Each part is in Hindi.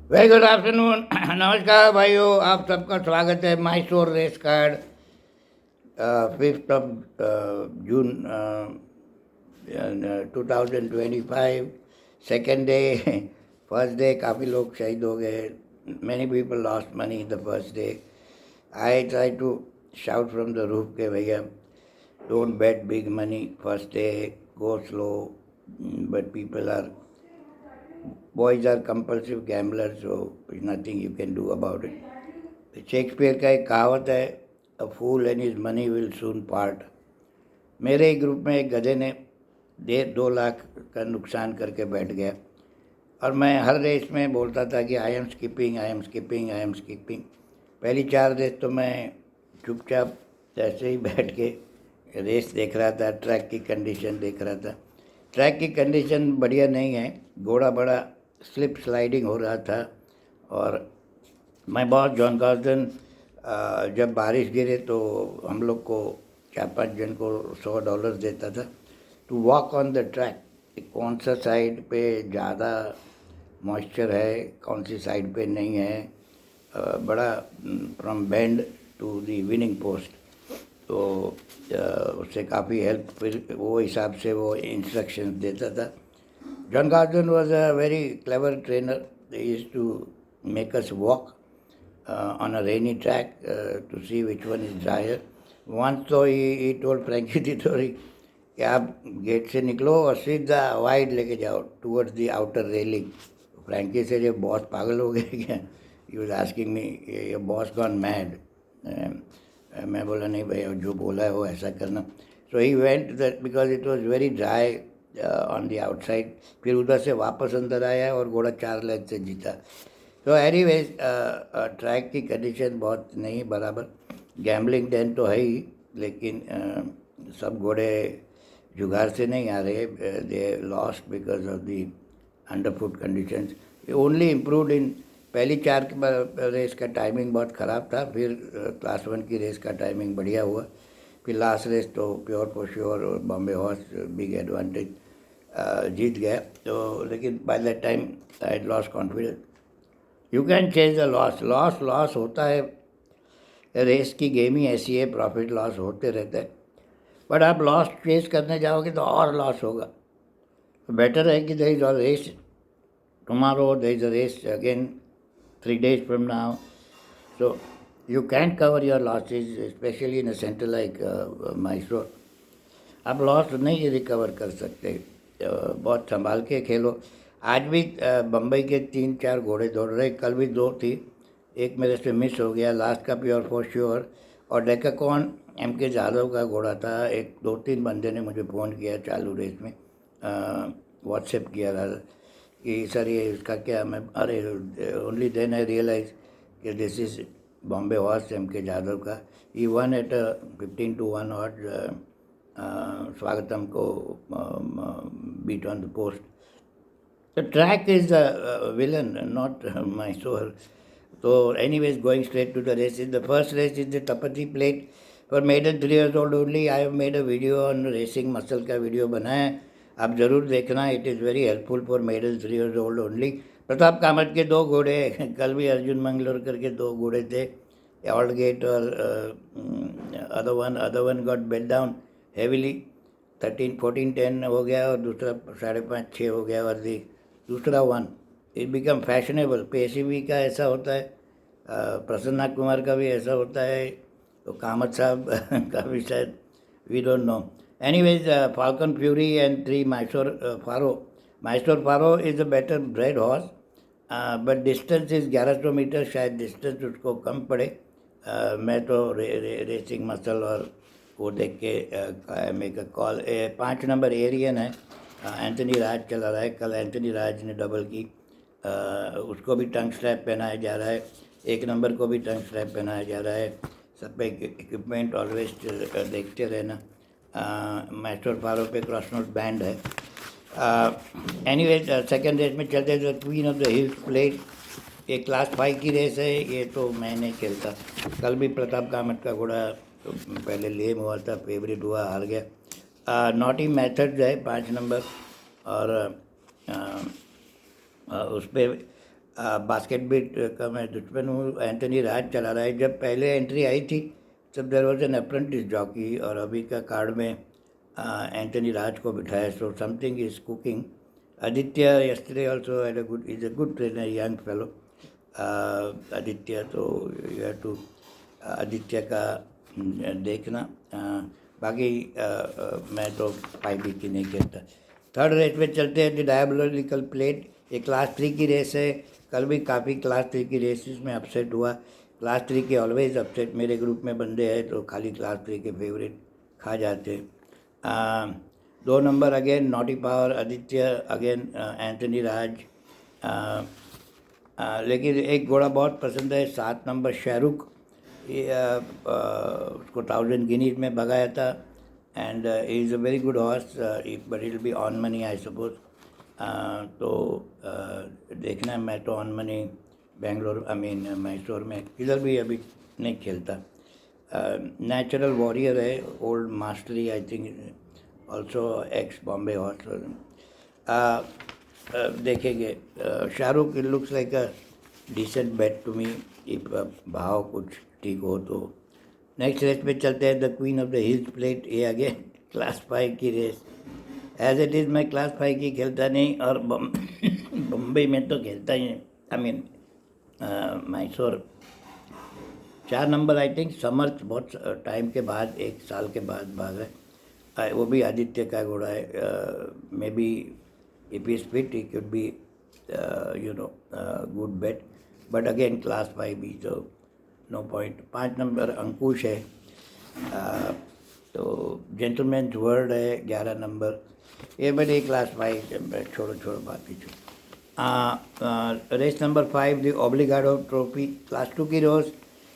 Very good afternoon. नमस्कार भाइयों, आप सबका स्वागत है Mysore race card 5 June 2025 second day. First day काफ़ी लोग शहीद हो गए। Many people lost money the first day. I try to shout from the roof के भैया don't bet big money first day, go slow, but people are boys are compulsive gamblers, so there's nothing you can do about it. Shakespeare का एक कहावत है, a fool and his money will soon part. मेरे ही ग्रुप में एक गधे ने 2 लाख का नुकसान करके बैठ गया और मैं हर रेस में बोलता था कि I am skipping, I am skipping, I am skipping. पहली 4 रेस तो मैं चुपचाप ऐसे ही बैठ के रेस देख रहा था, ट्रैक की कंडीशन देख रहा था। ट्रैक की कंडीशन बढ़िया नहीं है, घोड़ा बड़ा स्लिप स्लाइडिंग हो रहा था। और मैं बॉस जॉन कार्सन जब बारिश गिरे तो हम लोग को 4-5 जन को $100 देता था to walk on the track. कौन सा साइड पे ज़्यादा मॉइस्चर है, कौन सी साइड पे नहीं है, बड़ा from bend to the winning post. तो उससे काफ़ी हेल्प, फिर वो हिसाब से वो इंस्ट्रक्शंस देता था। John Carson was a very clever trainer. They used to make us walk on a rainy track to see which one is drier. Once तो he told फ्रैंकी तितौरी कि आप गेट से निकलो और सीधा वाइड लेके जाओ towards the outer railing. Frankie से जो बॉस पागल हो गए क्या, he was asking me your boss gone mad. मैं बोला नहीं भैया, जो बोला है वो ऐसा करना। So he went that because it was very dry on the outside. फिर उधर से वापस अंदर आया और घोड़ा 4 लेग से जीता। तो एनीवेज ट्रैक की कंडीशन बहुत नहीं बराबर। गैम्बलिंग डेन तो है ही, लेकिन सब घोड़े जुगाड़ से नहीं आ रहे। They lost because of the underfoot conditions. Only improved in पहली 4 रेस का टाइमिंग बहुत ख़राब था, फिर क्लास 1 की रेस का टाइमिंग बढ़िया हुआ। फिर लास्ट रेस तो प्योर फॉर श्योर और बॉम्बे हॉर्स बिग एडवांटेज जीत गया। तो लेकिन by that time I lost confidence. You can change the loss. Loss होता है, रेस की गेम ही ऐसी है, प्रॉफिट लॉस होते रहते हैं। बट आप लॉस चेज करने जाओगे तो और लॉस होगा। तो बेटर है कि there is a race tomorrow, there is a race again 3 days from now. So you can't cover your losses, especially in a center like Mysore. आप लॉस नहीं रिकवर कर सकते, बहुत संभाल के खेलो। आज भी बम्बई के 3-4 घोड़े दौड़ रहे, कल भी 2 थी, एक मेरे से मिस हो गया लास्ट का प्योर फॉर श्योर। और डेकाकॉन MK यादव का घोड़ा था। एक 2-3 बंदे ने मुझे फ़ोन किया चालू रेस में, व्हाट्सएप किया था कि सर ये इसका क्या। मैं अरे ओनली देन आई रियलाइज कि this is Bombay horse MK Yadav का। ही वन एट 15-1 और स्वागतम को beat on the post. The track is the villain, not Mysore. So, anyways, going straight to the races. The first race is the Tapati Plate for maiden 3 years old only. I have made a video on racing muscle का वीडियो बनाया है, आप ज़रूर देखना। It is very helpful for medal 3 years old only. Pratap Kamat के 2 घोड़े, कल भी अर्जुन मंगलोरकर के 2 घोड़े थे, ऑल गेट और अदर वन गॉट बेट डाउन हेविली। 13-14-10 हो गया और दूसरा 5.5-6 हो गया। और दूसरा 1 इट बिकम फैशनेबल। PCB का ऐसा होता है, प्रसन्ना कुमार का भी ऐसा होता है, तो कामत साहब का भी शायद, we don't know. Anyways, Falcon Fury and 3 Mysore Pharaoh. Mysore Pharaoh is a better bred horse, but distance is 1100 metre, शायद डिस्टेंस उसको कम पड़े। मैं तो रेसिंग मसल और वो देख के make a call. 5 number Aryan है, एंथनी राज चला रहा है। कल एंथनी राज ने डबल की, उसको भी टंग स्ट्रैप पहनाया जा रहा है, 1 नंबर को भी टंग स्ट्रैप पहनाया जा रहा है। सब पे इक्विपमेंट ऑलवेज देखते रहना। मैसूर फारो पे क्रॉस नोट बैंड है। एनीवेज, सेकेंड रेस में चलते तो queen of the hills plate, ये क्लास 5 की रेस है, ये तो मैं नहीं खेलता। कल भी प्रताप कामत का घोड़ा तो पहले लेम हुआ था, फेवरेट हुआ, हार गया। नॉटी मेथड्स है 5 नंबर, और उस पर बास्केट बीट का मैं दुश्मन हूँ। एंथनी राज चला रहा है। जब पहले एंट्री आई थी तब there was an apprentice jockey, और अभी का कार्ड में एंथनी राज को बिठाया। So something is cooking. Aditya yesterday also had a good, is a good trainer, young fellow. Aditya, तो यू हैव टू आदित्य का देखना। बाकी मैं तो 5 की नहीं खेलता। थर्ड रेस में चलते हैं, द डायबोलिकल प्लेट। ये क्लास 3 की रेस है। कल भी काफ़ी क्लास 3 की रेसेस में अपसेट हुआ। क्लास 3 के ऑलवेज अपसेट। मेरे ग्रुप में बंदे हैं तो खाली क्लास 3 के फेवरेट खा जाते हैं। 2 number again Naughty Power, Aditya again Anthony Raj. लेकिन एक घोड़ा बहुत पसंद है, 7 नंबर शाहरुख। उसको 1000 गिनीज में भगाया था, and is a very good horse, but it will be on money I suppose. तो देखना है। मैं तो on money Bangalore, I mean Mysore में, इधर भी अभी नहीं खेलता। नेचुरल वॉरियर है, Old Mastery, I think also ex Bombay horse. देखेंगे। Shahrukh looks like a decent bet to me, if भाव कुछ ठीक हो तो। नेक्स्ट रेस पे चलते हैं, the queen of the hills plate. ये अगेन क्लास 5 की रेस। एज इट इज़ मैं क्लास 5 की खेलता नहीं, और बम्बई में तो खेलता ही नहीं, I mean Mysore. 4 number I think Samarth बहुत टाइम के बाद, 1 साल के बाद भागा है। वो भी आदित्य का घोड़ा है। May be if is fit he could be good bet, but again class 5 भी, तो नो पॉइंट। 5 नंबर अंकुश है। तो जेंटलमैन वर्ड है 11 नंबर। ये बड़े क्लास 5, छोड़ो बाकी race number 5, the Obrigado trophy, class 2 की रेस।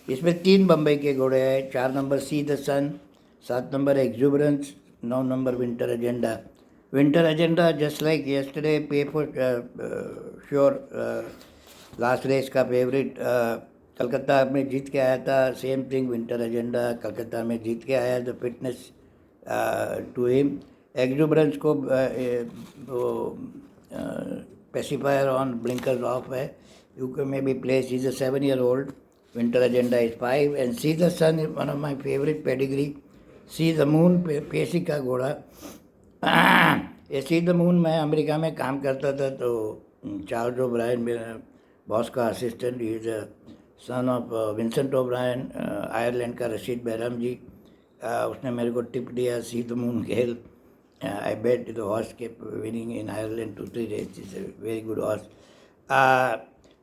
इसमें 3 बम्बई के घोड़े हैं। 4 number See The Sun, 7 number Exuberance, 9 number Winter Agenda. Winter Agenda just like yesterday पे फॉर श्योर, लास्ट रेस का फेवरेट। कलकत्ता में जीत के आया था। Same thing Winter Agenda Calcutta में जीत के आया। The fitness to him. Exuberance को वो पेसिफायर ऑन ब्लिंकर्स ऑफ है। You can maybe place, is a 7-year-old. Winter Agenda is 5, and See The sun is one of my favourite pedigree. See the Moon Pesi का घोड़ा। ये सी द मून, मैं अमेरिका में काम करता था, तो चार्ल्स ओब्रायन मेरा बॉस का assistant, is a son of Vincent O'Brien, Ireland का रशीद बैरम जी। उसने मेरे को टिप दिया, सी द मून खेल। आई बेट द हॉर्स के winning in Ireland 2-3 race, is a very good horse.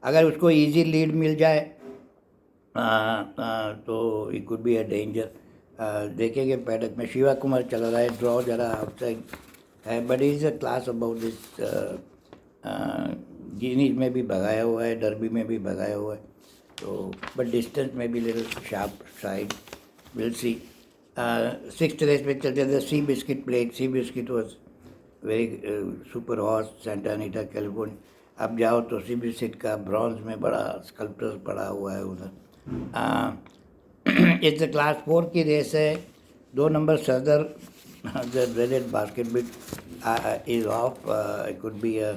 अगर उसको इजी लीड मिल जाए तो it could be a danger. देखेंगे पैडक में। शिवा कुमार चल रहा है, ड्रॉ जरा आउटसाइड है, but is a class about this. Guinness में भी भगाया हुआ है, डर्बी में भी भगाया हुआ है, तो बट डिस्टेंस में भी little sharp side, will see. 6th race पे चलते थे, Seabiscuit plate. Seabiscuit was very super horse, Santa Anita California. अब जाओ तो सी बिस्किट का ब्रॉन्ज में बड़ा स्कल्पचर पड़ा हुआ है उधर। इट्स क्लास 4 की रेस है। 2 नंबर सदर, the dreaded basket bit is off. It could be a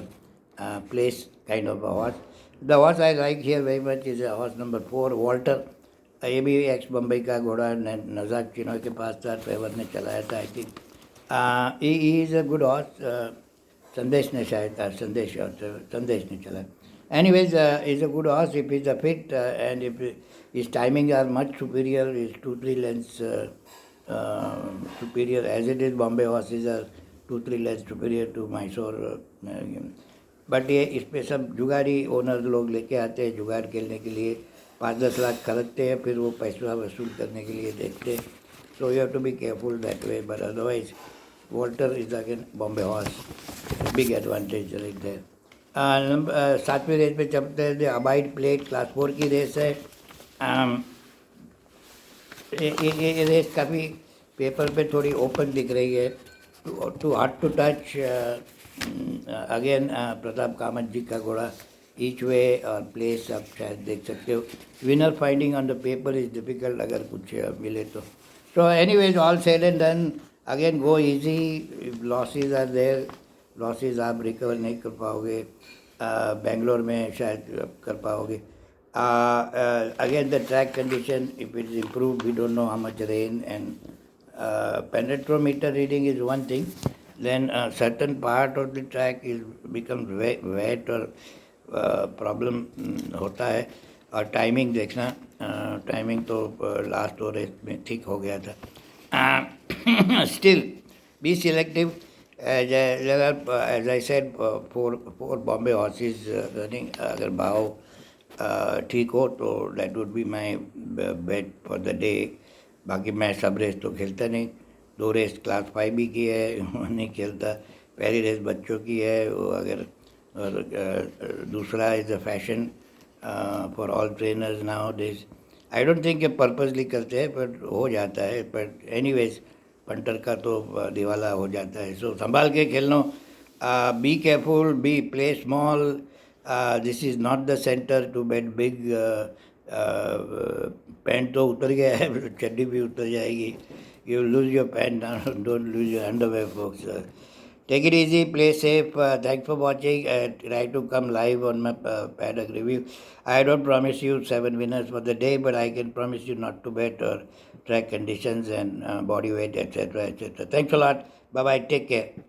place kind of a horse. The horse I like here very much is a horse number 4, Walter. ये भी एक्स बम्बई का घोड़ा, नजाक चिनोय के पास था, ट्रेवर ने चलाया था I think. He is a good horse. संदेश ने शायद संदेश ने चलाया। Anyways, is a good horse if he's a fit, and if his timing are much superior, is 2-3 lengths superior. As it is, Bombay horses are 2-3 lengths superior to Mysore. But ये इस पर सब जुगाड़ी ओनर लोग लेके आते हैं जुगाड़ खेलने के लिए। 5-10 लाख खरीदते हैं, फिर वो पैसा वसूल करने के लिए देखते हैं। So you have to be careful that way, but otherwise Walter is again Bombay horse, big advantage right there. 7वीं रेस पे चलते हैं, अबाइड प्लेट, क्लास 4 की रेस है। ये रेस काफ़ी पेपर पे थोड़ी ओपन दिख रही है, too hard to touch. Again Pratap Kamat ji का घोड़ा, ईच वे और प्लेस आप शायद देख सकते हो। Winner finding on the paper is difficult, अगर कुछ मिले तो। So anyways, all said and done, again go easy. Losses are there, losses आप रिकवर नहीं कर पाओगे। बेंगलोर में शायद आप कर पाओगे. Again, the track condition, if it is improved, we don't know how much rain, and penetrometer reading is one thing. Then a certain part of the track is becomes wet or problem होता है. और टाइमिंग देखना, टाइमिंग तो लास्ट और रेस में ठीक हो गया था. Still, be selective. As I said, four Bombay horses running. अगर भाव ठीक हो तो that would be my bet for the day. बाकी मैं सब रेस तो खेलता नहीं. 2 रेस क्लास 5 भी की है, नहीं खेलता. पहली रेस बच्चों की है वो. अगर और दूसरा is a fashion for all trainers now days. I don't think ये पर्पजली करते हैं, पर हो जाता है. पर एनीवेज, पंटर का तो दिवाला हो जाता है. सो संभाल के खेलना. Be careful, be play small. This is not the center to bet big. Pant तो उतर गया है, चड्डी भी उतर जाएगी. You lose your pant, don't lose your underwear folks. Take it easy, play safe. Thanks for watching. Try to come live on my paddock review. I don't promise you 7 winners for the day, but I can promise you not to bet or track conditions and body weight, etc., etc. Thanks a lot. Bye bye. Take care.